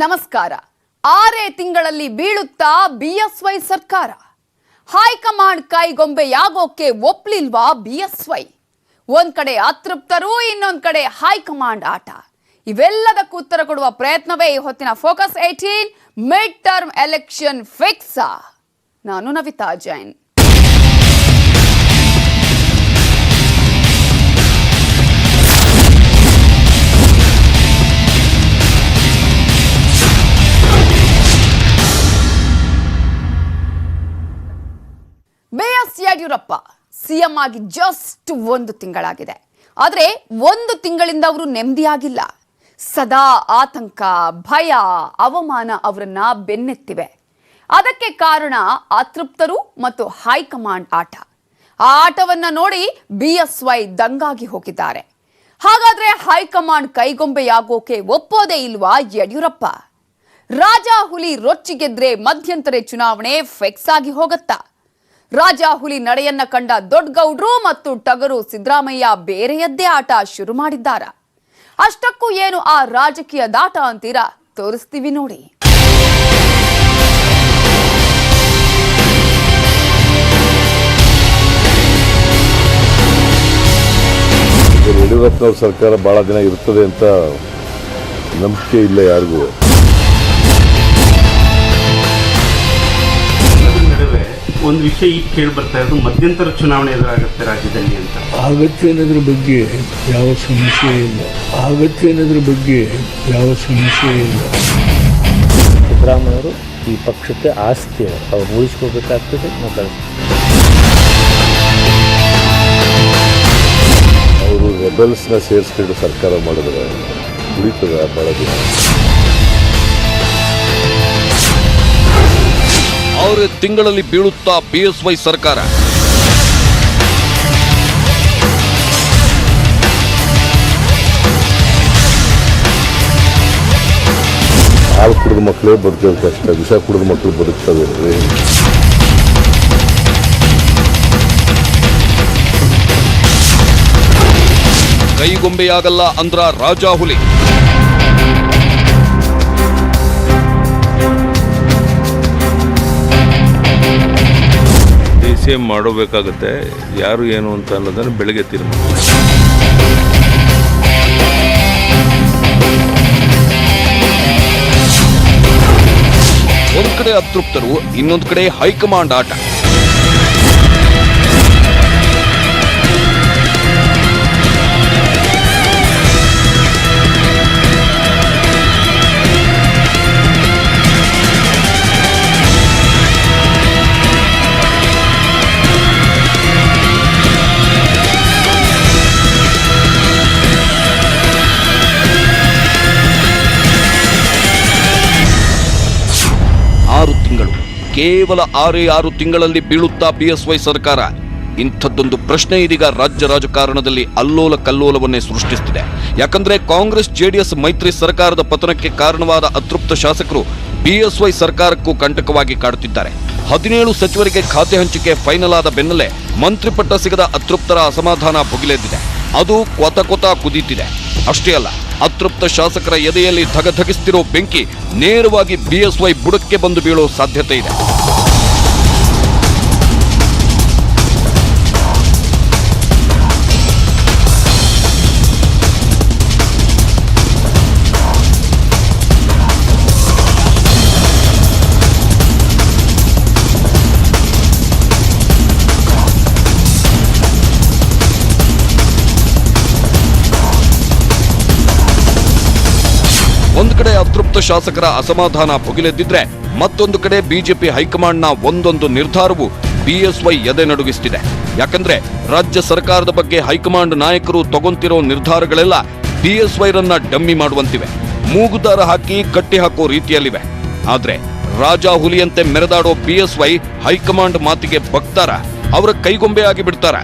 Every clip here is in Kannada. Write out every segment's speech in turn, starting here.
ನಮಸ್ಕಾರ. 6 ತಿಂಗಳಲ್ಲಿ ಬೀಳುತ್ತಾ ಬಿಎಸ್ವೈ ಸರ್ಕಾರ. ಹೈಕಮಾಂಡ್ ಕೈಗೊಂಬೆಯಾಗೋಕೆ ಒಪ್ಲಿಲ್ವಾ ಬಿಎಸ್ವೈ? ಒಂದ್ ಕಡೆ ಅತೃಪ್ತರು, ಇನ್ನೊಂದ್ ಕಡೆ ಹೈಕಮಾಂಡ್ ಆಟ. ಇವೆಲ್ಲದಕ್ಕೂ ಉತ್ತರ ಕೊಡುವ ಪ್ರಯತ್ನವೇ ಈ ಹೊತ್ತಿನ focus 18 mid term election fix. ನಾನು ನವಿತಾ ಜೈನ್. ಬಿಎಸ್ ಯಡಿಯೂರಪ್ಪ ಸಿಎಂ ಆಗಿ ಜಸ್ಟ್ 1 ತಿಂಗಳಾಗಿದೆ. ಆದರೆ 1 ತಿಂಗಳಿಂದ ಅವರು ನೆಮ್ಮದಿಯಾಗಿಲ್ಲ. ಸದಾ ಆತಂಕ, ಭಯ, ಅವಮಾನ ಅವರನ್ನ ಬೆನ್ನತ್ತಿವೆ. ಅದಕ್ಕೆ ಕಾರಣ ಅತೃಪ್ತರು ಮತ್ತು ಹೈಕಮಾಂಡ್ ಆಟ. ಆ ಆಟವನ್ನ ನೋಡಿ ಬಿಎಸ್ವೈ ದಂಗಾಗಿ ಹೋಗಿದ್ದಾರೆ. ಹಾಗಾದ್ರೆ ಹೈಕಮಾಂಡ್ ಕೈಗೊಂಬೆಯಾಗೋಕೆ ಒಪ್ಪೋದೇ ಇಲ್ವಾ ಯಡಿಯೂರಪ್ಪ? ರಾಜ ಹುಲಿ ರೊಚ್ಚಿಗೆದ್ರೆ ಮಧ್ಯಂತರ ಚುನಾವಣೆ ಫಿಕ್ಸ್ ಆಗಿ ಹೋಗತ್ತಾ? ರಾಜ ಹುಲಿ ನಡೆಯನ್ನ ಕಂಡ ದೊಡ್ಡಗೌಡ್ರು ಮತ್ತು ಟಗರು ಸಿದ್ದರಾಮಯ್ಯ ಬೇರೆಯದ್ದೇ ಆಟ ಶುರು ಮಾಡಿದ್ದಾರ. ಅಷ್ಟಕ್ಕೂ ಏನು ಆ ರಾಜಕೀಯ ದಾಟ ಅಂತೀರಾ? ತೋರಿಸ್ತೀವಿ ನೋಡಿ. ಯಡಿಯೂರಪ್ಪನವ್ರ ಸರ್ಕಾರ ಬಹಳ ದಿನ ಇರ್ತದೆ ಅಂತ ನಂಬಿಕೆ ಇಲ್ಲ ಯಾರಿಗೂ. ಒಂದು ವಿಷಯ ಈಗ ಕೇಳಿ ಬರ್ತಾ ಇರೋದು, ಮಧ್ಯಂತರ ಚುನಾವಣೆ ಎದುರಾಗುತ್ತೆ ರಾಜ್ಯದಲ್ಲಿ ಅಂತ. ಆಗತ್ತೆ ಅನ್ನೋದ್ರ ಬಗ್ಗೆ ಯಾವ ಸಮಸ್ಯೆ ಇಲ್ಲ. ಸಿದ್ದರಾಮಯ್ಯವರು ಈ ಪಕ್ಷಕ್ಕೆ ಆಸ್ತಿ, ಅವ್ರು ಉಳಿಸ್ಕೋಬೇಕಾಗ್ತದೆ. ಅವರು ರೆಬೆಲ್ಸ್ನ ಸೇರಿಸ್ಕೊಂಡು ಸರ್ಕಾರ ಮಾಡಿದ್ರೆ ಉಳಿತದ ಬಹಳ ದಿನ. 6 ತಿಂಗಳಲ್ಲಿ ಬೀಳುತ್ತಾ ಬಿಎಸ್ವೈ ಸರ್ಕಾರ. ಹಾಲು ಕುಡಿದ ಮಕ್ಕಳೇ ಬದುಕೋದು ಕಷ್ಟ, ವಿಷ ಕುಡಿದ ಮಕ್ಕಳು ಬದುಕ್ತವೆ. ಕೈಗೊಂಬೆಯಾಗಲ್ಲ ಅಂದ್ರ ರಾಜ ಹುಲಿ. ಡಿಸಿಎಂ ಮಾಡಬೇಕಾಗುತ್ತೆ. ಯಾರು ಏನು ಅಂತ ಅನ್ನೋದನ್ನು ಬೆಳಗ್ಗೆ ತೀರ್ಮಾನ. ಒಂದ್ ಕಡೆ ಅತೃಪ್ತರು, ಇನ್ನೊಂದು ಕಡೆ ಹೈಕಮಾಂಡ್ ಆಟ. ಕೇವಲ 6 ತಿಂಗಳಲ್ಲಿ ಬೀಳುತ್ತಾ ಬಿಎಸ್ವೈ ಸರ್ಕಾರ. ಇಂಥದ್ದೊಂದು ಪ್ರಶ್ನೆ ಇದೀಗ ರಾಜ್ಯ ರಾಜಕಾರಣದಲ್ಲಿ ಅಲ್ಲೋಲ ಕಲ್ಲೋಲವನ್ನೇ ಸೃಷ್ಟಿಸುತ್ತಿದೆ. ಯಾಕಂದ್ರೆ ಕಾಂಗ್ರೆಸ್ ಜೆಡಿಎಸ್ ಮೈತ್ರಿ ಸರ್ಕಾರದ ಪತನಕ್ಕೆ ಕಾರಣವಾದ ಅತೃಪ್ತ ಶಾಸಕರು ಬಿಎಸ್ವೈ ಸರ್ಕಾರಕ್ಕೂ ಕಂಟಕವಾಗಿ ಕಾಡುತ್ತಿದ್ದಾರೆ. 17 ಸಚಿವರಿಗೆ ಖಾತೆ ಹಂಚಿಕೆ ಫೈನಲ್ ಆದ ಬೆನ್ನಲ್ಲೇ ಮಂತ್ರಿ ಪಟ್ಟ ಸಿಗದ ಅತೃಪ್ತರ ಅಸಮಾಧಾನ ಭುಗಿಲೆದ್ದಿದೆ. ಅದು ಕೊತ ಕುದೀತಿದೆ. ಅಷ್ಟೇ ಅಲ್ಲ, ಅತೃಪ್ತ ಶಾಸಕರ ಎದೆಯಲ್ಲಿ ಧಗಧಗಿಸ್ತಿರೋ ಬೆಂಕಿ ನೇರವಾಗಿ ಬಿಎಸ್ವೈ ಬುಡಕ್ಕೆ ಬಂದು ಬೀಳೋ ಸಾಧ್ಯತೆ ಇದೆ. ಒಂದು ಕಡೆ ಅತೃಪ್ತ ಶಾಸಕರ ಅಸಮಾಧಾನ ಭುಗಿಲೆದ್ದಿದ್ರೆ, ಮತ್ತೊಂದು ಕಡೆ ಬಿಜೆಪಿ ಹೈಕಮಾಂಡ್ನ ಒಂದೊಂದು ನಿರ್ಧಾರವು ಬಿಎಸ್ವೈ ಎದೆ ನಡುಗಿಸ್ತಿದೆ. ಯಾಕಂದ್ರೆ ರಾಜ್ಯ ಸರ್ಕಾರದ ಬಗ್ಗೆ ಹೈಕಮಾಂಡ್ ನಾಯಕರು ತಗೊಂತಿರೋ ನಿರ್ಧಾರಗಳೆಲ್ಲ ಬಿಎಸ್ವೈರನ್ನ ಡಮ್ಮಿ ಮಾಡುವಂತಿವೆ, ಮೂಗುದಾರ ಹಾಕಿ ಕಟ್ಟಿ ಹಾಕೋ ರೀತಿಯಲ್ಲಿವೆ. ಆದ್ರೆ ರಾಜ ಹುಲಿಯಂತೆ ಮೆರೆದಾಡೋ ಬಿಎಸ್ವೈ ಹೈಕಮಾಂಡ್ ಮಾತಿಗೆ ಬಗ್ತಾರ? ಅವರ ಕೈಗೊಂಬೆ ಆಗಿ ಬಿಡ್ತಾರ?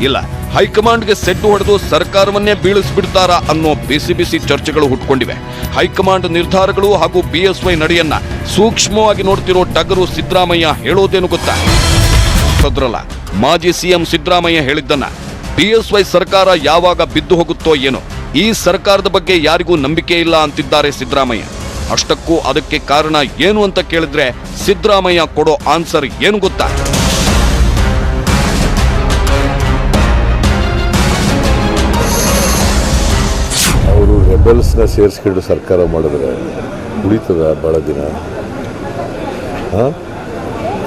ಇಲ್ಲ, ಹೈಕಮಾಂಡ್ಗೆ ಸೆಡ್ಡು ಹೊಡೆದು ಸರ್ಕಾರವನ್ನೇ ಬೀಳಿಸ್ಬಿಡ್ತಾರ ಅನ್ನೋ ಬಿಸಿ ಚರ್ಚೆಗಳು ಹುಟ್ಕೊಂಡಿವೆ. ಹೈಕಮಾಂಡ್ ನಿರ್ಧಾರಗಳು ಹಾಗೂ ಬಿಎಸ್ವೈ ನಡೆಯನ್ನ ಸೂಕ್ಷ್ಮವಾಗಿ ನೋಡ್ತಿರೋ ಟಗರು ಸಿದ್ದರಾಮಯ್ಯ ಹೇಳೋದೇನು ಗೊತ್ತಾ? ಮಾಜಿ ಸಿಎಂ ಸಿದ್ದರಾಮಯ್ಯ ಹೇಳಿದ್ದನ್ನ ಬಿಎಸ್ವೈ ಸರ್ಕಾರ ಯಾವಾಗ ಬಿದ್ದು ಹೋಗುತ್ತೋ ಏನೋ, ಈ ಸರ್ಕಾರದ ಬಗ್ಗೆ ಯಾರಿಗೂ ನಂಬಿಕೆ ಇಲ್ಲ ಅಂತಿದ್ದಾರೆ ಸಿದ್ದರಾಮಯ್ಯ. ಅಷ್ಟಕ್ಕೂ ಅದಕ್ಕೆ ಕಾರಣ ಏನು ಅಂತ ಕೇಳಿದ್ರೆ ಸಿದ್ದರಾಮಯ್ಯ ಕೊಡೋ ಆನ್ಸರ್ ಏನು ಗೊತ್ತಾ? ಅವರು ರೆಬೆಲ್ಸ್ನ ಸೇರಿಸ್ಕೊಂಡು ಸರ್ಕಾರ ಮಾಡಿದ್ರೆ ಉಳಿತದ ಭಾಳ ದಿನ?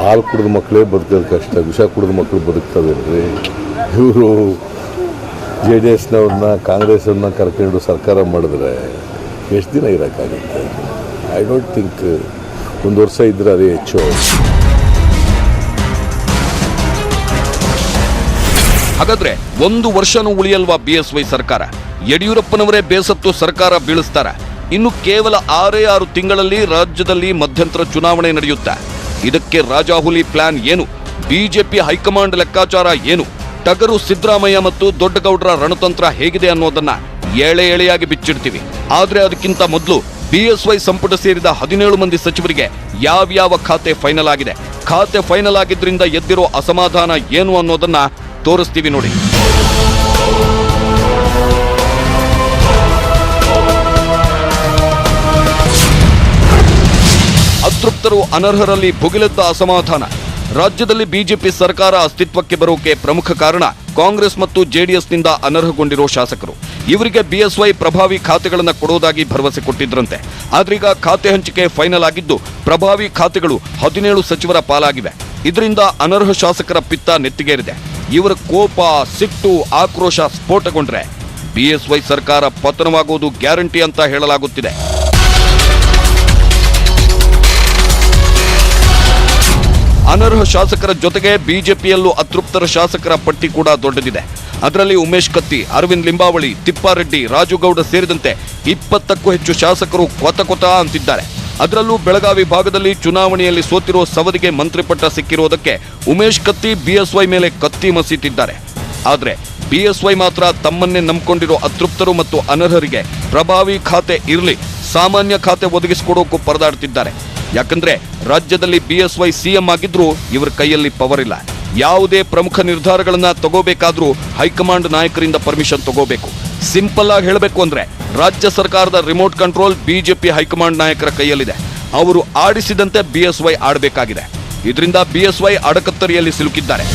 ಹಾಲು ಕುಡಿದ ಮಕ್ಕಳೇ ಬದುಕೋದು ಕಷ್ಟ, ವಿಷ ಕುಡಿದ ಮಕ್ಕಳು ಬದುಕ್ತದೇನ್ರಿ? ಇವರು JDSನವ್ರನ್ನ ಕಾಂಗ್ರೆಸ್ಸನ್ನ ಕರ್ಕೊಂಡು ಸರ್ಕಾರ ಮಾಡಿದ್ರೆ ಎಷ್ಟು ದಿನ ಇರೋಕ್ಕಾಗುತ್ತೆ? ಐ ಡೋಂಟ್ ಥಿಂಕ್ 1 ವರ್ಷ ಇದ್ದರೆ ಅದೇ ಹೆಚ್ಚು. ಹಾಗಾದ್ರೆ 1 ವರ್ಷನೂ ಉಳಿಯಲ್ವಾ BSY ಸರ್ಕಾರ? ಯಡಿಯೂರಪ್ಪನವರೇ ಬೇಸತ್ತು ಸರ್ಕಾರ ಬೀಳಿಸ್ತಾರ. ಇನ್ನು ಕೇವಲ 6 ತಿಂಗಳಲ್ಲಿ ರಾಜ್ಯದಲ್ಲಿ ಮಧ್ಯಂತರ ಚುನಾವಣೆ ನಡೆಯುತ್ತೆ. ಇದಕ್ಕೆ ರಾಜಾಹುಲಿ ಪ್ಲಾನ್ ಏನು? ಬಿಜೆಪಿ ಹೈಕಮಾಂಡ್ ಲೆಕ್ಕಾಚಾರ ಏನು? ಟಗರು ಸಿದ್ದರಾಮಯ್ಯ ಮತ್ತು ದೊಡ್ಡಗೌಡರ ರಣತಂತ್ರ ಹೇಗಿದೆ ಅನ್ನೋದನ್ನ ಎಳೆಯಾಗಿ ಬಿಚ್ಚಿಡ್ತೀವಿ. ಆದ್ರೆ ಅದಕ್ಕಿಂತ ಮೊದಲು BSY ಸಂಪುಟ ಸೇರಿದ 17 ಮಂದಿ ಸಚಿವರಿಗೆ ಯಾವ್ಯಾವ ಖಾತೆ ಫೈನಲ್ ಆಗಿದೆ, ಖಾತೆ ಫೈನಲ್ ಆಗಿದ್ರಿಂದ ಎದ್ದಿರೋ ಅಸಮಾಧಾನ ಏನು ಅನ್ನೋದನ್ನ ತೋರಿಸ್ತೀವಿ ನೋಡಿ. ಅತೃಪ್ತರು ಅನರ್ಹರಲ್ಲಿ ಭುಗಿಲೆದ್ದ ಅಸಮಾಧಾನ. ರಾಜ್ಯದಲ್ಲಿ ಬಿಜೆಪಿ ಸರ್ಕಾರ ಅಸ್ತಿತ್ವಕ್ಕೆ ಬರೋಕೆ ಪ್ರಮುಖ ಕಾರಣ ಕಾಂಗ್ರೆಸ್ ಮತ್ತು JDSನಿಂದ ಅನರ್ಹಗೊಂಡಿರೋ ಶಾಸಕರು. ಇವರಿಗೆ BSY ಪ್ರಭಾವಿ ಖಾತೆಗಳನ್ನು ಕೊಡೋದಾಗಿ ಭರವಸೆ ಕೊಟ್ಟಿದ್ರಂತೆ. ಆದ್ರೀಗ ಖಾತೆ ಹಂಚಿಕೆ ಫೈನಲ್ ಆಗಿದ್ದು ಪ್ರಭಾವಿ ಖಾತೆಗಳು 17 ಸಚಿವರ ಪಾಲಾಗಿವೆ. ಇದರಿಂದ ಅನರ್ಹ ಶಾಸಕರ ಪಿತ್ತ ನೆತ್ತಿಗೇರಿದೆ. ಇವರ ಕೋಪ, ಸಿಟ್ಟು, ಆಕ್ರೋಶ ಸ್ಫೋಟಗೊಂಡ್ರೆ BSY ಸರ್ಕಾರ ಪತನವಾಗುವುದು ಗ್ಯಾರಂಟಿ ಅಂತ ಹೇಳಲಾಗುತ್ತಿದೆ. ಅನರ್ಹ ಶಾಸಕರ ಜೊತೆಗೆ ಬಿಜೆಪಿಯಲ್ಲೂ ಅತೃಪ್ತರ ಶಾಸಕರ ಪಟ್ಟಿ ಕೂಡ ದೊಡ್ಡದಿದೆ. ಅದರಲ್ಲಿ ಉಮೇಶ್ ಕತ್ತಿ, ಅರವಿಂದ್ ಲಿಂಬಾವಳಿ, ತಿಪ್ಪಾರೆಡ್ಡಿ, ರಾಜುಗೌಡ ಸೇರಿದಂತೆ 20ಕ್ಕೂ ಹೆಚ್ಚು ಶಾಸಕರು ಕೊತ ಅಂತಿದ್ದಾರೆ. ಅದರಲ್ಲೂ ಬೆಳಗಾವಿ ಭಾಗದಲ್ಲಿ ಚುನಾವಣೆಯಲ್ಲಿ ಸೋತಿರೋ ಸವದಿಗೆ ಮಂತ್ರಿ ಪಟ್ಟ ಸಿಕ್ಕಿರೋದಕ್ಕೆ ಉಮೇಶ್ ಕತ್ತಿ BSY ಮೇಲೆ ಕತ್ತಿ ಮಸೀತಿದ್ದಾರೆ. ಆದ್ರೆ BSY ಮಾತ್ರ ತಮ್ಮನ್ನೇ ನಂಬಿಕೊಂಡಿರೋ ಅತೃಪ್ತರು ಮತ್ತು ಅನರ್ಹರಿಗೆ ಪ್ರಭಾವಿ ಖಾತೆ ಇರಲಿ, ಸಾಮಾನ್ಯ ಖಾತೆ ಒದಗಿಸಿಕೊಡೋಕು ಪರದಾಡ್ತಿದ್ದಾರೆ. ಯಾಕಂದ್ರೆ ರಾಜ್ಯದಲ್ಲಿ BSY CM ಆಗಿದ್ರೂ ಇವರ ಕೈಯಲ್ಲಿ ಪವರ್ ಇಲ್ಲ. ಯಾವುದೇ ಪ್ರಮುಖ ನಿರ್ಧಾರಗಳನ್ನ ತಗೋಬೇಕಾದ್ರೂ ಹೈಕಮಾಂಡ್ ನಾಯಕರಿಂದ ಪರ್ಮಿಷನ್ ತಗೋಬೇಕು. ಸಿಂಪಲ್ ಆಗಿ ಹೇಳಬೇಕು ಅಂದ್ರೆ ರಾಜ್ಯ ಸರ್ಕಾರದ ರಿಮೋಟ್ ಕಂಟ್ರೋಲ್ ಬಿಜೆಪಿ ಹೈಕಮಾಂಡ್ ನಾಯಕರ ಕೈಯಲ್ಲಿದೆ. ಅವರು ಆಡಿಸಿದಂತೆ BSY ಆಡಬೇಕಾಗಿದೆ. ಇದರಿಂದ BSY ಅಡಕತ್ತರಿಯಲ್ಲಿ ಸಿಲುಕಿದ್ದಾರೆ.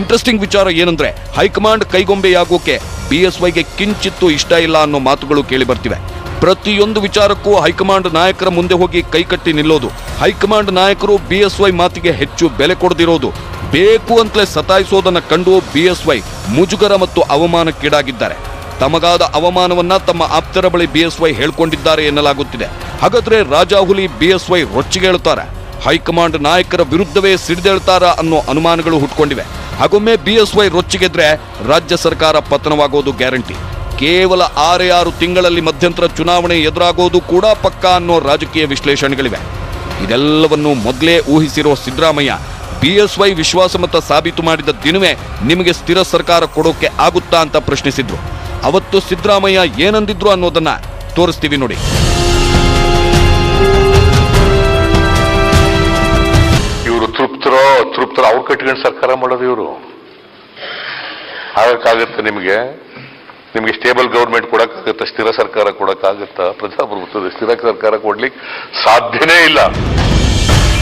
ಇಂಟ್ರೆಸ್ಟಿಂಗ್ ವಿಚಾರ ಏನಂದ್ರೆ ಹೈಕಮಾಂಡ್ ಕೈಗೊಂಬೆಯಾಗೋಕೆ BSYಗೆ ಕಿಂಚಿತ್ತೂ ಇಷ್ಟ ಇಲ್ಲ ಅನ್ನೋ ಮಾತುಗಳು ಕೇಳಿ ಬರ್ತಿವೆ. ಪ್ರತಿಯೊಂದು ವಿಚಾರಕ್ಕೂ ಹೈಕಮಾಂಡ್ ನಾಯಕರ ಮುಂದೆ ಹೋಗಿ ಕೈಕಟ್ಟಿ ನಿಲ್ಲೋದು, ಹೈಕಮಾಂಡ್ ನಾಯಕರು BSY ಮಾತಿಗೆ ಹೆಚ್ಚು ಬೆಲೆ ಕೊಡದಿರೋದು, ಬೇಕು ಅಂತಲೇ ಸತಾಯಿಸೋದನ್ನ ಕಂಡು BSY ಮುಜುಗರ ಮತ್ತು ಅವಮಾನಕ್ಕೀಡಾಗಿದ್ದಾರೆ. ತಮಗಾದ ಅವಮಾನವನ್ನ ತಮ್ಮ ಆಪ್ತರ ಬಳಿ BSY ಹೇಳ್ಕೊಂಡಿದ್ದಾರೆ ಎನ್ನಲಾಗುತ್ತಿದೆ. ಹಾಗಾದ್ರೆ ರಾಜಾಹುಲಿ BSY ರೊಚ್ಚಿಗೇಳುತ್ತಾರ, ಹೈಕಮಾಂಡ್ ನಾಯಕರ ವಿರುದ್ಧವೇ ಸಿಡಿದೇಳ್ತಾರ ಅನ್ನೋ ಅನುಮಾನಗಳು ಹುಟ್ಕೊಂಡಿವೆ. ಹಾಗೊಮ್ಮೆ BSY ರೊಚ್ಚಿಗೆದ್ರೆ ರಾಜ್ಯ ಸರ್ಕಾರ ಪತನವಾಗೋದು ಗ್ಯಾರಂಟಿ. ಕೇವಲ 6 ತಿಂಗಳಲ್ಲಿ ಮಧ್ಯಂತರ ಚುನಾವಣೆ ಎದುರಾಗೋದು ಕೂಡ ಪಕ್ಕಾ ಅನ್ನೋ ರಾಜಕೀಯ ವಿಶ್ಲೇಷಣೆಗಳಿವೆ. ಇದೆಲ್ಲವನ್ನು ಮೊದಲೇ ಊಹಿಸಿರೋ ಸಿದ್ದರಾಮಯ್ಯ BSY ವಿಶ್ವಾಸಮತ ಸಾಬೀತು ಮಾಡಿದ ದಿನವೇ ನಿಮಗೆ ಸ್ಥಿರ ಸರ್ಕಾರ ಕೊಡೋಕೆ ಆಗುತ್ತಾ ಅಂತ ಪ್ರಶ್ನಿಸಿದ್ರು. ಅವತ್ತು ಸಿದ್ದರಾಮಯ್ಯ ಏನಂದಿದ್ರು ಅನ್ನೋದನ್ನ ತೋರಿಸ್ತೀವಿ ನೋಡಿ. ಇವರು ತೃಪ್ತರೋ ಅವ್ರು ಕಟ್ಕೊಂಡು ಸರ್ಕಾರ ಮಾಡೋದು ಇವರು ಆಗಕ್ಕಾಗತ್ತೆ? ನಿಮಗೆ ಸ್ಟೇಬಲ್ ಗೌರ್ಮೆಂಟ್ ಕೊಡಕ್ಕಾಗತ್ತಾ? ಸ್ಥಿರ ಸರ್ಕಾರ ಕೊಡಕ್ಕಾಗತ್ತಾ? ಪ್ರಜಾಪ್ರಭುತ್ವದ ಸ್ಥಿರ ಸರ್ಕಾರ ಕೊಡ್ಲಿಕ್ಕೆ ಸಾಧ್ಯನೇ ಇಲ್ಲ.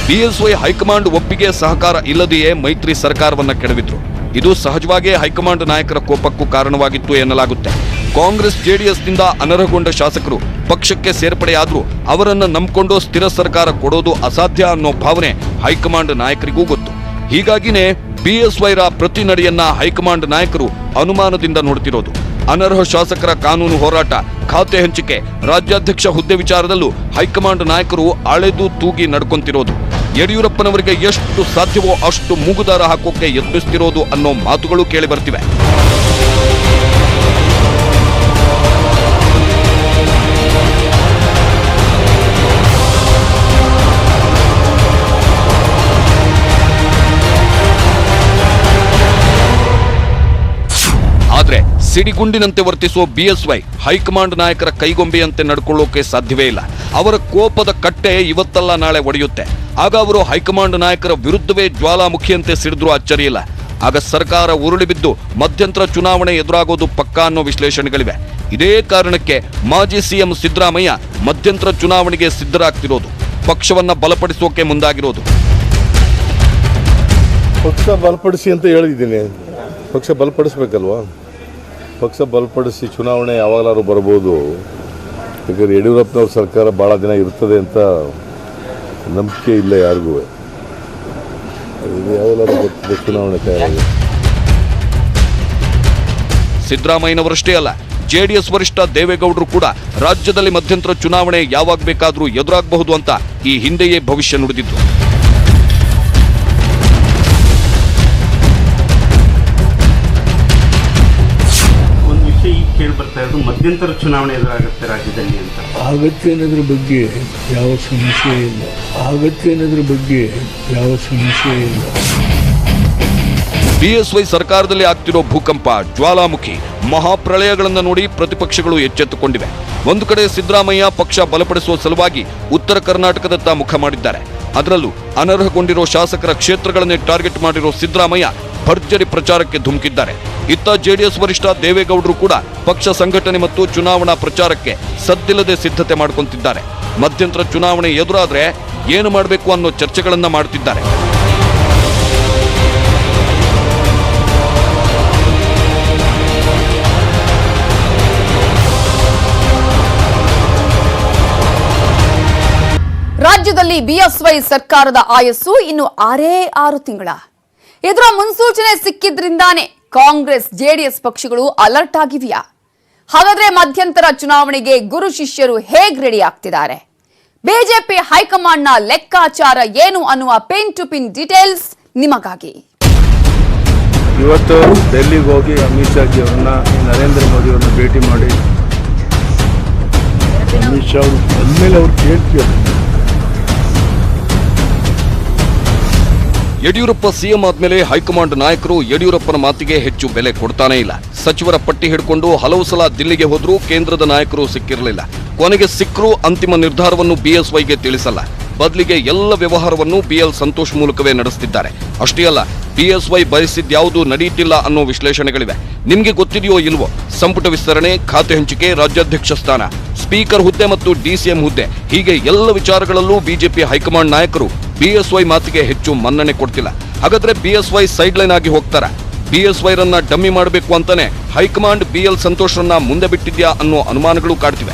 BSY ಹೈಕಮಾಂಡ್ ಒಪ್ಪಿಗೆ ಸಹಕಾರ ಇಲ್ಲದೆಯೇ ಮೈತ್ರಿ ಸರ್ಕಾರವನ್ನ ಕೆಡವಿದ್ರು. ಇದು ಸಹಜವಾಗಿಯೇ ಹೈಕಮಾಂಡ್ ನಾಯಕರ ಕೋಪಕ್ಕೂ ಕಾರಣವಾಗಿತ್ತು ಎನ್ನಲಾಗುತ್ತೆ. ಕಾಂಗ್ರೆಸ್ JDSನಿಂದ ಅನರ್ಹಗೊಂಡ ಶಾಸಕರು ಪಕ್ಷಕ್ಕೆ ಸೇರ್ಪಡೆಯಾದ್ರೂ ಅವರನ್ನ ನಂಬಿಕೊಂಡು ಸ್ಥಿರ ಸರ್ಕಾರ ಕೊಡೋದು ಅಸಾಧ್ಯ ಅನ್ನೋ ಭಾವನೆ ಹೈಕಮಾಂಡ್ ನಾಯಕರಿಗೂ ಗೊತ್ತು. ಹೀಗಾಗಿನೇ BSYರ ಪ್ರತಿ ನಡೆಯನ್ನ ಹೈಕಮಾಂಡ್ ನಾಯಕರು ಅನುಮಾನದಿಂದ ನೋಡ್ತಿರೋದು. ಅನರ್ಹ ಶಾಸಕರ ಕಾನೂನು ಹೋರಾಟ, ಖಾತೆ ಹಂಚಿಕೆ, ರಾಜ್ಯಾಧ್ಯಕ್ಷ ಹುದ್ದೆ ವಿಚಾರದಲ್ಲೂ ಹೈಕಮಾಂಡ್ ನಾಯಕರು ಅಳೆದು ತೂಗಿ ನಡ್ಕೊಂತಿರೋದು. ಯಡಿಯೂರಪ್ಪನವರಿಗೆ ಎಷ್ಟು ಸಾಧ್ಯವೋ ಅಷ್ಟು ಮೂಗುದಾರ ಹಾಕೋಕೆ ಯತ್ನಿಸ್ತಿರೋದು ಅನ್ನೋ ಮಾತುಗಳು ಕೇಳಿ ಬರ್ತಿವೆ. ಆದ್ರೆ ಸಿಡಿಗುಂಡಿನಂತೆ ವರ್ತಿಸುವ BSY ಹೈಕಮಾಂಡ್ ನಾಯಕರ ಕೈಗೊಂಬೆಯಂತೆ ನಡ್ಕೊಳ್ಳೋಕೆ ಸಾಧ್ಯವೇ ಇಲ್ಲ. ಅವರ ಕೋಪದ ಕಟ್ಟೆ ಇವತ್ತಲ್ಲ ನಾಳೆ ಒಡೆಯುತ್ತೆ. ಆಗ ಅವರು ಹೈಕಮಾಂಡ್ ನಾಯಕರ ವಿರುದ್ಧವೇ ಜ್ವಾಲಾಮುಖಿಯಂತೆ ಸಿಡಿದ್ರೂ ಅಚ್ಚರಿಯಿಲ್ಲ. ಆಗ ಸರ್ಕಾರ ಉರುಳಿ ಬಿದ್ದು ಮಧ್ಯಂತರ ಚುನಾವಣೆ ಎದುರಾಗೋದು ಪಕ್ಕಾ ಅನ್ನೋ ವಿಶ್ಲೇಷಣೆಗಳಿವೆ. ಇದೇ ಕಾರಣಕ್ಕೆ ಮಾಜಿ ಸಿಎಂ ಸಿದ್ದರಾಮಯ್ಯ ಮಧ್ಯಂತರ ಚುನಾವಣೆಗೆ ಸಿದ್ಧರಾಗ್ತಿರೋದು, ಪಕ್ಷವನ್ನ ಬಲಪಡಿಸೋಕೆ ಮುಂದಾಗಿರೋದು. ಪಕ್ಷ ಬಲಪಡಿಸಿ ಅಂತ ಹೇಳಿದ್ದೀನಿ. ಪಕ್ಷ ಬಲಪಡಿಸ್ಬೇಕಲ್ವಾ? ಪಕ್ಷ ಬಲಪಡಿಸಿ ಚುನಾವಣೆ ಯಾವಾಗಲಾದ್ರೂ ಬರ್ಬೋದು. ಯಾಕಂದರೆ ಯಡಿಯೂರಪ್ಪನವ್ರ ಸರ್ಕಾರ ಭಾಳ ದಿನ ಇರ್ತದೆ ಅಂತ ನಂಬಿಕೆ ಇಲ್ಲ ಯಾರಿಗೂ. ಯಾವಾಗಲಾದ್ರೂ ಬರ್ತದೆ ಚುನಾವಣೆ ತಯಾರಾಗಿ. ಸಿದ್ದರಾಮಯ್ಯನವರಷ್ಟೇ ಅಲ್ಲ, ಜೆಡಿಎಸ್ ವರಿಷ್ಠ ದೇವೇಗೌಡರು ಕೂಡ ರಾಜ್ಯದಲ್ಲಿ ಮಧ್ಯಂತರ ಚುನಾವಣೆ ಯಾವಾಗ ಬೇಕಾದರೂ ಎದುರಾಗಬಹುದು ಅಂತ ಈ ಹಿಂದೆಯೇ ಭವಿಷ್ಯ ನುಡಿದಿದ್ರು. ಒಂದು ವಿಷಯ ಈಗ ಕೇಳಿ ಬರ್ತಾ ಇರೋದು ಮಧ್ಯಂತರ ಚುನಾವಣೆ ಎದುರಾಗುತ್ತೆ ರಾಜ್ಯದಲ್ಲಿ ಅಂತ. ಆಗತ್ತೆ ಅನ್ನೋದ್ರ ಬಗ್ಗೆ ಯಾವ ಸಮಸ್ಯೆ ಇಲ್ಲ. ಆಗತ್ತೆ ಅನ್ನೋದ್ರ ಬಗ್ಗೆ ಯಾವ ಸಮಸ್ಯೆ ಇಲ್ಲ. ಬಿಎಸ್ವೈ ಸರ್ಕಾರದಲ್ಲಿ ಆಗ್ತಿರೋ ಭೂಕಂಪ, ಜ್ವಾಲಾಮುಖಿ, ಮಹಾಪ್ರಳಯಗಳನ್ನು ನೋಡಿ ಪ್ರತಿಪಕ್ಷಗಳು ಎಚ್ಚೆತ್ತುಕೊಂಡಿವೆ. ಒಂದು ಕಡೆ ಸಿದ್ದರಾಮಯ್ಯ ಪಕ್ಷ ಬಲಪಡಿಸುವ ಸಲುವಾಗಿ ಉತ್ತರ ಕರ್ನಾಟಕದತ್ತ ಮುಖ ಮಾಡಿದ್ದಾರೆ. ಅದರಲ್ಲೂ ಅನರ್ಹಗೊಂಡಿರೋ ಶಾಸಕರ ಕ್ಷೇತ್ರಗಳನ್ನೇ ಟಾರ್ಗೆಟ್ ಮಾಡಿರೋ ಸಿದ್ದರಾಮಯ್ಯ ಭರ್ಜರಿ ಪ್ರಚಾರಕ್ಕೆ ಧುಮುಕಿದ್ದಾರೆ. ಇತ್ತ ಜೆಡಿಎಸ್ ವರಿಷ್ಠ ದೇವೇಗೌಡರು ಕೂಡ ಪಕ್ಷ ಸಂಘಟನೆ ಮತ್ತು ಚುನಾವಣಾ ಪ್ರಚಾರಕ್ಕೆ ಸದ್ದಿಲ್ಲದೆ ಸಿದ್ಧತೆ ಮಾಡಿಕೊಂತಿದ್ದಾರೆ. ಮಧ್ಯಂತರ ಚುನಾವಣೆ ಎದುರಾದ್ರೆ ಏನು ಮಾಡಬೇಕು ಅನ್ನೋ ಚರ್ಚೆಗಳನ್ನ ಮಾಡ್ತಿದ್ದಾರೆ. ರಾಜ್ಯದಲ್ಲಿ ಬಿಎಸ್ವೈ ಸರ್ಕಾರದ ಆಯಸ್ಸು ಇನ್ನು 6 ತಿಂಗಳ. ಇದರ ಮುನ್ಸೂಚನೆ ಸಿಕ್ಕಿದ್ರಿಂದಾನೇ ಕಾಂಗ್ರೆಸ್ ಜೆಡಿಎಸ್ ಪಕ್ಷಗಳು ಅಲರ್ಟ್ ಆಗಿವೆಯಾ? ಹಾಗಾದ್ರೆ ಮಧ್ಯಂತರ ಚುನಾವಣೆಗೆ ಗುರು ಶಿಷ್ಯರು ಹೇಗ್ ರೆಡಿ ಆಗ್ತಿದ್ದಾರೆ? ಬಿಜೆಪಿ ಹೈಕಮಾಂಡ್ನ ಲೆಕ್ಕಾಚಾರ ಏನು ಅನ್ನುವ ಪಿನ್ ಟು ಪಿನ್ ಡೀಟೇಲ್ಸ್ ನಿಮಗಾಗಿ. ಇವತ್ತು ಡೆಲ್ಲಿಗೆ ಹೋಗಿ ಅಮಿತ್ ಶಾ ಅವರನ್ನ ನರೇಂದ್ರ ಮೋದಿ ಅವರನ್ನ ಭೇಟಿ ಮಾಡಿ ಅಮಿತ್ ಶಾ ಅವರು ಬಂದಮೇಲೆ ಅವ್ರು ಕೇಳ್ತೀವಿ. ಯಡಿಯೂರಪ್ಪ ಸಿಎಂ ಆದ್ಮೇಲೆ ಹೈಕಮಾಂಡ್ ನಾಯಕರು ಯಡಿಯೂರಪ್ಪನ ಮಾತಿಗೆ ಹೆಚ್ಚು ಬೆಲೆ ಕೊಡ್ತಾನೇ ಇಲ್ಲ. ಸಚಿವರ ಪಟ್ಟಿ ಹಿಡ್ಕೊಂಡು ಹಲವು ಸಲ ದಿಲ್ಲಿಗೆ ಹೋದ್ರೂ ಕೇಂದ್ರದ ನಾಯಕರು ಸಿಕ್ಕಿರಲಿಲ್ಲ. ಕೊನೆಗೆ ಸಿಕ್ಕರೂ ಅಂತಿಮ ನಿರ್ಧಾರವನ್ನು ಬಿಎಸ್ವೈಗೆ ತಿಳಿಸಲ್ಲ. ಬದಲಿಗೆ ಎಲ್ಲ ವ್ಯವಹಾರವನ್ನು ಬಿಎಲ್ ಸಂತೋಷ್ ಮೂಲಕವೇ ನಡೆಸುತ್ತಿದ್ದಾರೆ. ಅಷ್ಟೇ ಅಲ್ಲ, ಬಿಎಸ್ವೈ ಬಯಸಿದ್ಯಾವುದು ನಡೆಯುತ್ತಿಲ್ಲ ಅನ್ನೋ ವಿಶ್ಲೇಷಣೆಗಳಿವೆ. ನಿಮ್ಗೆ ಗೊತ್ತಿದೆಯೋ ಇಲ್ವೋ, ಸಂಪುಟ ವಿಸ್ತರಣೆ, ಖಾತೆ ಹಂಚಿಕೆ, ರಾಜ್ಯಾಧ್ಯಕ್ಷ ಸ್ಥಾನ, ಸ್ಪೀಕರ್ ಹುದ್ದೆ ಮತ್ತು ಡಿಸಿಎಂ ಹುದ್ದೆ, ಹೀಗೆ ಎಲ್ಲ ವಿಚಾರಗಳಲ್ಲೂ ಬಿಜೆಪಿ ಹೈಕಮಾಂಡ್ ನಾಯಕರು ಬಿಎಸ್ವೈ ಮಾತಿಗೆ ಹೆಚ್ಚು ಮನ್ನಣೆ ಕೊಡ್ತಿಲ್ಲ. ಹಾಗಾದ್ರೆ ಬಿಎಸ್ವೈ ಸೈಡ್ ಲೈನ್ ಆಗಿ ಹೋಗ್ತಾರ? ಬಿಎಸ್ವೈ ರನ್ನ ಡಮ್ಮಿ ಮಾಡಬೇಕು ಅಂತಾನೆ ಹೈಕಮಾಂಡ್ ಬಿಎಲ್ ಸಂತೋಷ್ ರನ್ನ ಮುಂದೆ ಬಿಟ್ಟಿದ್ಯಾ ಅನ್ನೋ ಅನುಮಾನಗಳು ಕಾಡ್ತಿವೆ.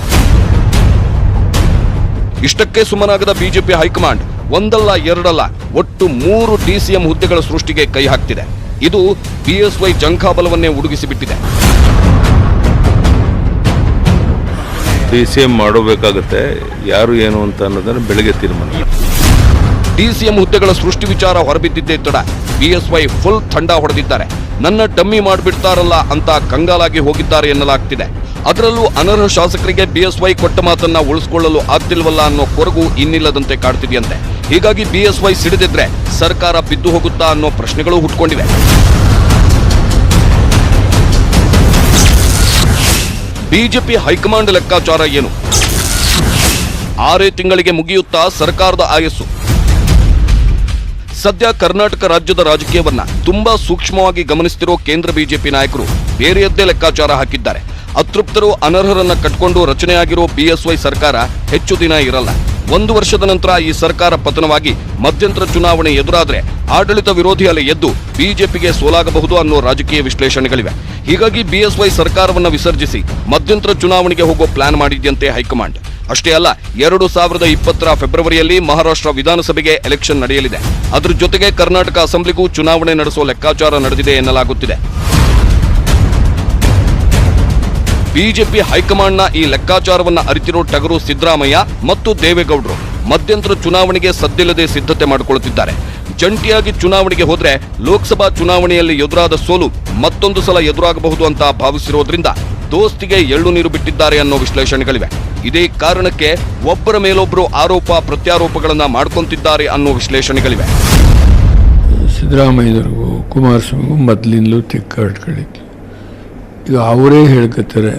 ಇಷ್ಟಕ್ಕೆ ಸುಮ್ಮನಾಗದ ಬಿಜೆಪಿ ಹೈಕಮಾಂಡ್ ಒಂದಲ್ಲ ಎರಡಲ್ಲ ಒಟ್ಟು 3 ಡಿಸಿಎಂ ಹುದ್ದೆಗಳ ಸೃಷ್ಟಿಗೆ ಕೈ ಹಾಕ್ತಿದೆ. ಇದು ಬಿಎಸ್ವೈ ಜಂಘಾಬಲವನ್ನೇ ಉಡುಗಿಸಿಬಿಟ್ಟಿದೆ. DCM ಮಾಡಬೇಕಾಗತ್ತೆ, ಯಾರು ಏನು ಅಂತ ಅನ್ನೋದನ್ನು ಬೆಳಗ್ಗೆ ತೀರ್ಮಾನ. ಡಿಸಿಎಂ ಹುದ್ದೆಗಳ ಸೃಷ್ಟಿ ವಿಚಾರ ಹೊರಬಿದ್ದಿದ್ದೇ ತಡ ಬಿಎಸ್ವೈ ಫುಲ್ ಥಂಡ ಹೊಡೆದಿದ್ದಾರೆ. ನನ್ನ ಡಮ್ಮಿ ಮಾಡಿಬಿಡ್ತಾರಲ್ಲ ಅಂತ ಕಂಗಾಲಾಗಿ ಹೋಗಿದ್ದಾರೆ ಎನ್ನಲಾಗ್ತಿದೆ. ಅದರಲ್ಲೂ ಅನರ್ಹ ಶಾಸಕರಿಗೆ ಬಿಎಸ್ವೈ ಕೊಟ್ಟ ಮಾತನ್ನ ಉಳಿಸಿಕೊಳ್ಳಲು ಆಗ್ತಿಲ್ವಲ್ಲ ಅನ್ನೋ ಕೊರಗು ಇನ್ನಿಲ್ಲದಂತೆ ಕಾಡ್ತಿದೆಯಂತೆ. ಹೀಗಾಗಿ ಬಿಎಸ್ವೈ ಸಿಡಿದಿದ್ರೆ ಸರ್ಕಾರ ಬಿದ್ದು ಹೋಗುತ್ತಾ ಅನ್ನೋ ಪ್ರಶ್ನೆಗಳು ಹುಟ್ಕೊಂಡಿವೆ. ಬಿಜೆಪಿ ಹೈಕಮಾಂಡ್ ಲೆಕ್ಕಾಚಾರ ಏನು? 6 ತಿಂಗಳಿಗೆ ಮುಗಿಯುತ್ತಾ ಸರ್ಕಾರದ ಆಯಸ್ಸು. ಸದ್ಯ ಕರ್ನಾಟಕ ರಾಜ್ಯದ ರಾಜಕೀಯವನ್ನ ತುಂಬಾ ಸೂಕ್ಷ್ಮವಾಗಿ ಗಮನಿಸುತ್ತಿರೋ ಕೇಂದ್ರ ಬಿಜೆಪಿ ನಾಯಕರು ಬೇರೆಯದ್ದೇ ಲೆಕ್ಕಾಚಾರ ಹಾಕಿದ್ದಾರೆ. ಅತೃಪ್ತರು ಅನರ್ಹರನ್ನ ಕಟ್ಕೊಂಡು ರಚನೆಯಾಗಿರೋ ಬಿಎಸ್ವೈ ಸರ್ಕಾರ ಹೆಚ್ಚು ದಿನ ಇರಲ್ಲ. 1 ವರ್ಷದ ನಂತರ ಈ ಸರ್ಕಾರ ಪತನವಾಗಿ ಮಧ್ಯಂತರ ಚುನಾವಣೆ ಎದುರಾದ್ರೆ ಆಡಳಿತ ವಿರೋಧಿ ಅಲೆ ಎದ್ದು ಬಿಜೆಪಿಗೆ ಸೋಲಾಗಬಹುದು ಅನ್ನೋ ರಾಜಕೀಯ ವಿಶ್ಲೇಷಣೆಗಳಿವೆ. ಹೀಗಾಗಿ ಬಿಎಸ್ವೈ ಸರ್ಕಾರವನ್ನ ವಿಸರ್ಜಿಸಿ ಮಧ್ಯಂತರ ಚುನಾವಣೆಗೆ ಹೋಗೋ ಪ್ಲಾನ್ ಮಾಡಿದ್ಯಂತೆ ಹೈಕಮಾಂಡ್. ಅಷ್ಟೇ ಅಲ್ಲ, 2020 ಫೆಬ್ರವರಿಯಲ್ಲಿ ಮಹಾರಾಷ್ಟ್ರ ವಿಧಾನಸಭೆಗೆ ಎಲೆಕ್ಷನ್ ನಡೆಯಲಿದೆ. ಅದರ ಜೊತೆಗೆ ಕರ್ನಾಟಕ ಅಸೆಂಬ್ಲಿಗೂ ಚುನಾವಣೆ ನಡೆಸೋ ಲೆಕ್ಕಾಚಾರ ನಡೆದಿದೆ ಎನ್ನಲಾಗುತ್ತಿದೆ. ಬಿಜೆಪಿ ಹೈಕಮಾಂಡ್ನ ಈ ಲೆಕ್ಕಾಚಾರವನ್ನ ಅರಿತಿರೋ ಟಗರು ಸಿದ್ದರಾಮಯ್ಯ ಮತ್ತು ದೇವೇಗೌಡರು ಮಧ್ಯಂತರ ಚುನಾವಣೆಗೆ ಸದ್ದಿಲ್ಲದೆ ಸಿದ್ಧತೆ ಮಾಡಿಕೊಳ್ಳುತ್ತಿದ್ದಾರೆ. ಜಂಟಿಯಾಗಿ ಚುನಾವಣೆಗೆ ಹೋದ್ರೆ ಲೋಕಸಭಾ ಚುನಾವಣೆಯಲ್ಲಿ ಎದುರಾದ ಸೋಲು ಮತ್ತೊಂದು ಸಲ ಎದುರಾಗಬಹುದು ಅಂತ ಭಾವಿಸಿರೋದ್ರಿಂದ ದೋಸ್ತಿಗೆ ಎಳ್ಳು ನೀರು ಬಿಟ್ಟಿದ್ದಾರೆ ಅನ್ನೋ ವಿಶ್ಲೇಷಣೆಗಳಿವೆ. ಇದೇ ಕಾರಣಕ್ಕೆ ಒಬ್ಬರ ಮೇಲೊಬ್ಬರು ಆರೋಪ ಪ್ರತ್ಯಾರೋಪಗಳನ್ನ ಮಾಡ್ಕೊಂತಿದ್ದಾರೆ ಅನ್ನೋ ವಿಶ್ಲೇಷಣೆಗಳಿವೆ. ಸಿದ್ದರಾಮಯ್ಯವ್ರಿಗೂ ಕುಮಾರಸ್ವಾಮಿಗೂ ಮೊದಲಿಂದಲೂ ತಿಕ್ಕಾಡ್ಗಳಿತ್ತು. ಈಗ ಅವರೇ ಹೇಳ್ಕೊತಾರೆ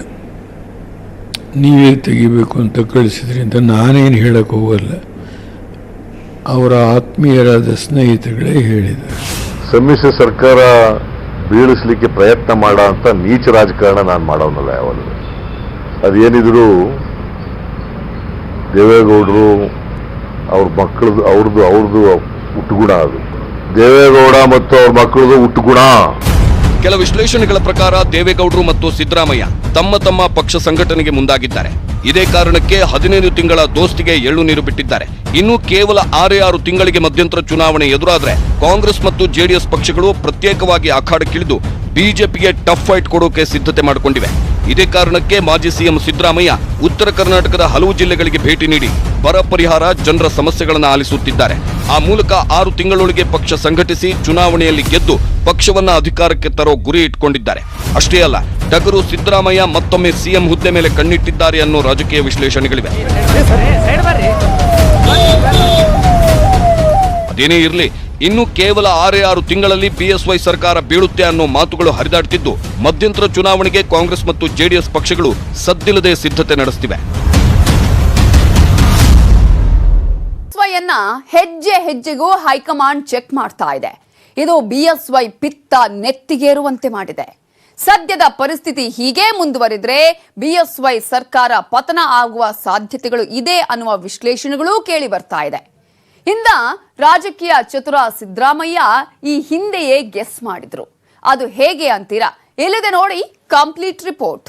ನೀವೇ ತೆಗಿಬೇಕು ಅಂತ ಕಳಿಸಿದ್ರಿ ಅಂತ. ನಾನೇನು ಹೇಳಕ್ಕೆ ಹೋಗಲ್ಲ, ಅವರ ಆತ್ಮೀಯರಾದ ಸ್ನೇಹಿತರುಗಳೇ ಹೇಳಿದ್ದಾರೆ. ಸಮ್ಮಿಶ್ರ ಸರ್ಕಾರ ಬೀಳಿಸ್ಲಿಕ್ಕೆ ಪ್ರಯತ್ನ ಮಾಡೋ ಅಂತ ನೀಚ ರಾಜಕಾರಣ ನಾನು ಮಾಡೋನಲ್ಲ ಯಾವಾಗಲೂ. ಅದೇನಿದ್ರು ದೇವೇಗೌಡರು ಅವ್ರ ಮಕ್ಕಳದು ಅವ್ರದ್ದು ಹುಟ್ಟುಗುಣ. ಅದು ದೇವೇಗೌಡ ಮತ್ತು ಅವ್ರ ಮಕ್ಕಳದು ಹುಟ್ಟುಗುಣ. ಕೆಲ ವಿಶ್ಲೇಷಣೆಗಳ ಪ್ರಕಾರ ದೇವೇಗೌಡರು ಮತ್ತು ಸಿದ್ದರಾಮಯ್ಯ ತಮ್ಮ ತಮ್ಮ ಪಕ್ಷ ಸಂಘಟನೆಗೆ ಮುಂದಾಗಿದ್ದಾರೆ. ಇದೇ ಕಾರಣಕ್ಕೆ 15 ತಿಂಗಳ ದೋಸ್ತಿಗೆ ಎಳ್ಳು ನೀರು ಬಿಟ್ಟಿದ್ದಾರೆ. ಇನ್ನು ಕೇವಲ 6 ತಿಂಗಳಿಗೆ ಮಧ್ಯಂತರ ಚುನಾವಣೆ ಎದುರಾದ್ರೆ ಕಾಂಗ್ರೆಸ್ ಮತ್ತು ಜೆಡಿಎಸ್ ಪಕ್ಷಗಳು ಪ್ರತ್ಯೇಕವಾಗಿ ಅಖಾಡಕ್ಕಿಳಿದು ಬಿಜೆಪಿಗೆ ಟಫ್ ಫೈಟ್ ಕೊಡೋಕೆ ಸಿದ್ಧತೆ ಮಾಡಿಕೊಂಡಿವೆ. ಇದೇ ಕಾರಣಕ್ಕೆ ಮಾಜಿ ಸಿಎಂ ಸಿದ್ದರಾಮಯ್ಯ ಉತ್ತರ ಕರ್ನಾಟಕದ ಹಲವು ಜಿಲ್ಲೆಗಳಿಗೆ ಭೇಟಿ ನೀಡಿ ಬರ ಪರಿಹಾರ, ಜನರ ಸಮಸ್ಯೆಗಳನ್ನು ಆಲಿಸುತ್ತಿದ್ದಾರೆ. ಆ ಮೂಲಕ 6 ತಿಂಗಳೊಳಗೆ ಪಕ್ಷ ಸಂಘಟಿಸಿ ಚುನಾವಣೆಯಲ್ಲಿ ಗೆದ್ದು ಪಕ್ಷವನ್ನ ಅಧಿಕಾರಕ್ಕೆ ತರೋ ಗುರಿ ಇಟ್ಕೊಂಡಿದ್ದಾರೆ. ಅಷ್ಟೇ ಅಲ್ಲ, ಟಗರು ಸಿದ್ದರಾಮಯ್ಯ ಮತ್ತೊಮ್ಮೆ ಸಿಎಂ ಹುದ್ದೆ ಮೇಲೆ ಕಣ್ಣಿಟ್ಟಿದ್ದಾರೆ ಅನ್ನೋ ರಾಜಕೀಯ ವಿಶ್ಲೇಷಣೆಗಳಿವೆ. ಅದೇನೇ ಇರಲಿ, ಇನ್ನು ಕೇವಲ 6 ತಿಂಗಳಲ್ಲಿ ಬಿಎಸ್ವೈ ಸರ್ಕಾರ ಬೀಳುತ್ತೆ ಅನ್ನೋ ಮಾತುಗಳು ಹರಿದಾಡ್ತಿದ್ದು, ಮಧ್ಯಂತರ ಚುನಾವಣೆಗೆ ಕಾಂಗ್ರೆಸ್ ಮತ್ತು ಜೆಡಿಎಸ್ ಪಕ್ಷಗಳು ಸದ್ದಿಲ್ಲದೆ ಸಿದ್ಧತೆ ನಡೆಸುತ್ತಿವೆ. ಬಿಎಸ್ವೈಯನ್ನ ಹೆಜ್ಜೆ ಹೆಜ್ಜೆಗೂ ಹೈಕಮಾಂಡ್ ಚೆಕ್ ಮಾಡ್ತಾ ಇದೆ. ಇದು ಬಿಎಸ್ವೈ ಪಿತ್ತ ನೆತ್ತಿಗೇರುವಂತೆ ಮಾಡಿದೆ. ಸದ್ಯದ ಪರಿಸ್ಥಿತಿ ಹೀಗೆ ಮುಂದುವರಿದ್ರೆ ಬಿಎಸ್ವೈ ಸರ್ಕಾರ ಪತನ ಆಗುವ ಸಾಧ್ಯತೆಗಳು ಇದೆ ಅನ್ನುವ ವಿಶ್ಲೇಷಣೆಗಳು ಕೇಳಿ ಬರ್ತಾ ಇದೆ. ಇಂದ ರಾಜಕೀಯ ಚತುರ ಸಿದ್ದರಾಮಯ್ಯ ಈ ಹಿಂದೆಯೇ ಗೆಸ್ ಮಾಡಿದ್ರು. ಅದು ಹೇಗೆ ಅಂತೀರಾ? ಇಲ್ಲಿದೆ ನೋಡಿ ಕಂಪ್ಲೀಟ್ ರಿಪೋರ್ಟ್.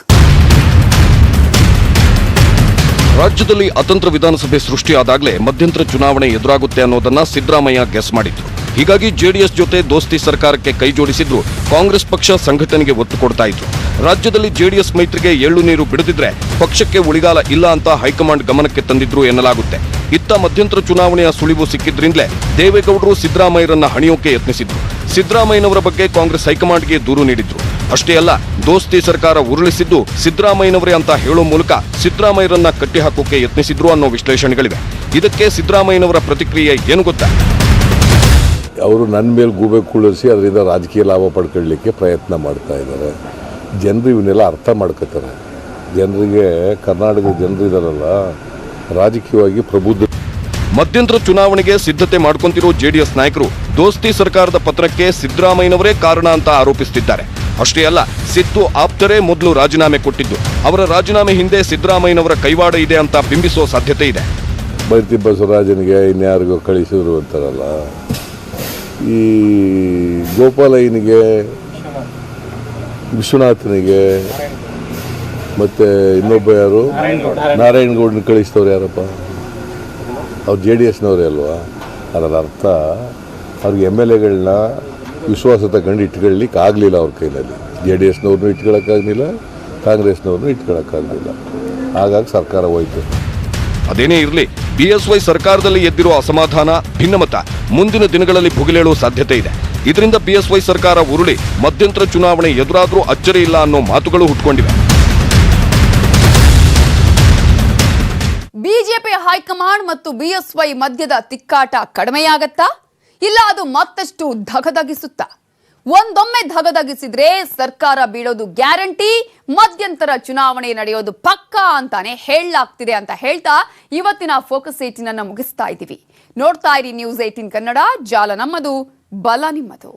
ರಾಜ್ಯದಲ್ಲಿ ಅತಂತ್ರ ವಿಧಾನಸಭೆ ಸೃಷ್ಟಿಯಾದಾಗಲೇ ಮಧ್ಯಂತರ ಚುನಾವಣೆ ಎದುರಾಗುತ್ತೆ ಅನ್ನೋದನ್ನ ಸಿದ್ದರಾಮಯ್ಯ ಗೆಸ್ ಮಾಡಿದ್ರು. ಹೀಗಾಗಿ ಜೆಡಿಎಸ್ ಜೊತೆ ದೋಸ್ತಿ ಸರ್ಕಾರಕ್ಕೆ ಕೈ ಜೋಡಿಸಿದ್ರು. ಕಾಂಗ್ರೆಸ್ ಪಕ್ಷ ಸಂಘಟನೆಗೆ ಒತ್ತು ಕೊಡ್ತಾ ಇದ್ರು. ರಾಜ್ಯದಲ್ಲಿ ಜೆಡಿಎಸ್ ಮೈತ್ರಿಗೆ ಎಳ್ಳು ನೀರು ಬಿಡದಿದ್ರೆ ಪಕ್ಷಕ್ಕೆ ಉಳಿಗಾಲ ಇಲ್ಲ ಅಂತ ಹೈಕಮಾಂಡ್ ಗಮನಕ್ಕೆ ತಂದಿದ್ರು ಎನ್ನಲಾಗುತ್ತೆ. ಇತ್ತ ಮಧ್ಯಂತರ ಚುನಾವಣೆಯ ಸುಳಿವು ಸಿಕ್ಕಿದ್ರಿಂದಲೇ ದೇವೇಗೌಡರು ಸಿದ್ದರಾಮಯ್ಯರನ್ನ ಹಣಿಯೋಕೆ ಯತ್ನಿಸಿದ್ರು. ಸಿದ್ದರಾಮಯ್ಯನವರ ಬಗ್ಗೆ ಕಾಂಗ್ರೆಸ್ ಹೈಕಮಾಂಡ್ಗೆ ದೂರು ನೀಡಿದ್ರು. ಅಷ್ಟೇ ಅಲ್ಲ, ದೋಸ್ತಿ ಸರ್ಕಾರ ಉರುಳಿಸಿದ್ದು ಸಿದ್ದರಾಮಯ್ಯನವರೇ ಅಂತ ಹೇಳೋ ಮೂಲಕ ಸಿದ್ದರಾಮಯ್ಯರನ್ನ ಕಟ್ಟಿಹಾಕೋಕೆ ಯತ್ನಿಸಿದ್ರು ಅನ್ನೋ ವಿಶ್ಲೇಷಣೆಗಳಿವೆ. ಇದಕ್ಕೆ ಸಿದ್ದರಾಮಯ್ಯನವರ ಪ್ರತಿಕ್ರಿಯೆ ಏನು ಗೊತ್ತಾ? ಅವರು ನನ್ನ ಮೇಲೆ ಗೂಬೆ ಕುಳ್ಳಿಸಿ ಅದರಿಂದ ರಾಜಕೀಯ ಲಾಭ ಪಡ್ಕೊಳ್ಳಲಿಕ್ಕೆ ಪ್ರಯತ್ನ ಮಾಡ್ತಾ ಇದ್ದಾರೆ. ಜನರು ಇವನ್ನೆಲ್ಲ ಅರ್ಥ ಮಾಡ್ಕೋತಾರೆ. ಜನರಿಗೆ, ಕರ್ನಾಟಕದ ಜನರು ಇದಾರಲ್ಲ, ರಾಜಕೀಯವಾಗಿ ಪ್ರಬುದ್ಧ. ಮಧ್ಯಂತರ ಚುನಾವಣೆಗೆ ಸಿದ್ಧತೆ ಮಾಡ್ಕೊಂತಿರೋ ಜೆಡಿಎಸ್ ನಾಯಕರು ದೋಸ್ತಿ ಸರ್ಕಾರದ ಪತ್ರಕ್ಕೆ ಸಿದ್ದರಾಮಯ್ಯನವರೇ ಕಾರಣ ಅಂತ ಆರೋಪಿಸುತ್ತಿದ್ದಾರೆ. ಅಷ್ಟೇ ಅಲ್ಲ, ಸಿದ್ದು ಆಪ್ತರೇ ಮೊದಲು ರಾಜೀನಾಮೆ ಕೊಟ್ಟಿದ್ದು. ಅವರ ರಾಜೀನಾಮೆ ಹಿಂದೆ ಸಿದ್ದರಾಮಯ್ಯನವರ ಕೈವಾಡ ಇದೆ ಅಂತ ಬಿಂಬಿಸುವ ಸಾಧ್ಯತೆ ಇದೆ. ಬೈತಿ ಬಸವರಾಜನಿಗೆ ಇನ್ಯಾರಿಗೋ ಕಳಿಸಿದ್ರು ಅಂತಾರಲ್ಲ, ಈ ಗೋಪಾಲಯ್ಯನಿಗೆ, ವಿಶ್ವನಾಥನಿಗೆ, ಮತ್ತೆ ಇನ್ನೊಬ್ಬ ಯಾರು ನಾರಾಯಣಗೌಡನ ಕಳಿಸ್ತವ್ರು ಯಾರಪ್ಪ? ಅವ್ರು JDSನವರೇ ಅಲ್ವಾ? ಅದರ ಅರ್ಥ ಅವ್ರಿಗೆ MLAಗಳನ್ನ ವಿಶ್ವಾಸ ತಗೊಂಡು ಇಟ್ಕೊಳ್ಳಿಕ್ಕೆ ಆಗಲಿಲ್ಲ. ಅವ್ರ ಕೈನಲ್ಲಿ JDSನವ್ರನ್ನೂ ಇಟ್ಕೊಳ್ಳೋಕ್ಕಾಗಲಿಲ್ಲ, ಕಾಂಗ್ರೆಸ್ನವ್ರನ್ನೂ ಇಟ್ಕೊಳ್ಳೋಕ್ಕಾಗಲಿಲ್ಲ. ಹಾಗಾಗಿ ಸರ್ಕಾರ ಹೋಯ್ತು. ಅದೇನೇ ಇರಲಿ, ಬಿಎಸ್ವೈ ಸರ್ಕಾರದಲ್ಲಿ ಎದ್ದಿರೋ ಅಸಮಾಧಾನ, ಭಿನ್ನಮತ ಮುಂದಿನ ದಿನಗಳಲ್ಲಿ ಭುಗಿಲೇಳುವ ಸಾಧ್ಯತೆ ಇದೆ. ಇದರಿಂದ ಬಿಎಸ್ವೈ ಸರ್ಕಾರ ಉರುಳಿ ಮಧ್ಯಂತರ ಚುನಾವಣೆ ಎದುರಾದ್ರೂ ಅಚ್ಚರಿ ಇಲ್ಲ ಅನ್ನೋ ಮಾತುಗಳು ಹುಟ್ಟುಕೊಂಡಿವೆ. ಬಿಜೆಪಿ ಹೈಕಮಾಂಡ್ ಮತ್ತು ಬಿಎಸ್ವೈ ಮಧ್ಯದ ತಿಕ್ಕಾಟ ಕಡಿಮೆಯಾಗತ್ತಾ? ಇಲ್ಲ ಅದು ಮತ್ತಷ್ಟು ಧಗಧಗಿಸುತ್ತಾ? ಒಂದೊಮ್ಮೆ ಧಗಧಗಿಸಿದ್ರೆ ಸರ್ಕಾರ ಬೀಳೋದು ಗ್ಯಾರಂಟಿ, ಮಧ್ಯಂತರ ಚುನಾವಣೆ ನಡೆಯೋದು ಪಕ್ಕಾ ಅಂತಾನೆ ಹೇಳಲಾಗ್ತಿದೆ ಅಂತ ಹೇಳ್ತಾ ಇವತ್ತಿನ ಫೋಕಸ್ 18 ಅನ್ನ ಮುಗಿಸ್ತಾ ಇದ್ದೀವಿ. ನೋಡ್ತಾ ಇರಿ ನ್ಯೂಸ್ 18 ಕನ್ನಡ. ಜಾಲ ನಮ್ಮದು, ಬಲ ನಿಮ್ಮದು.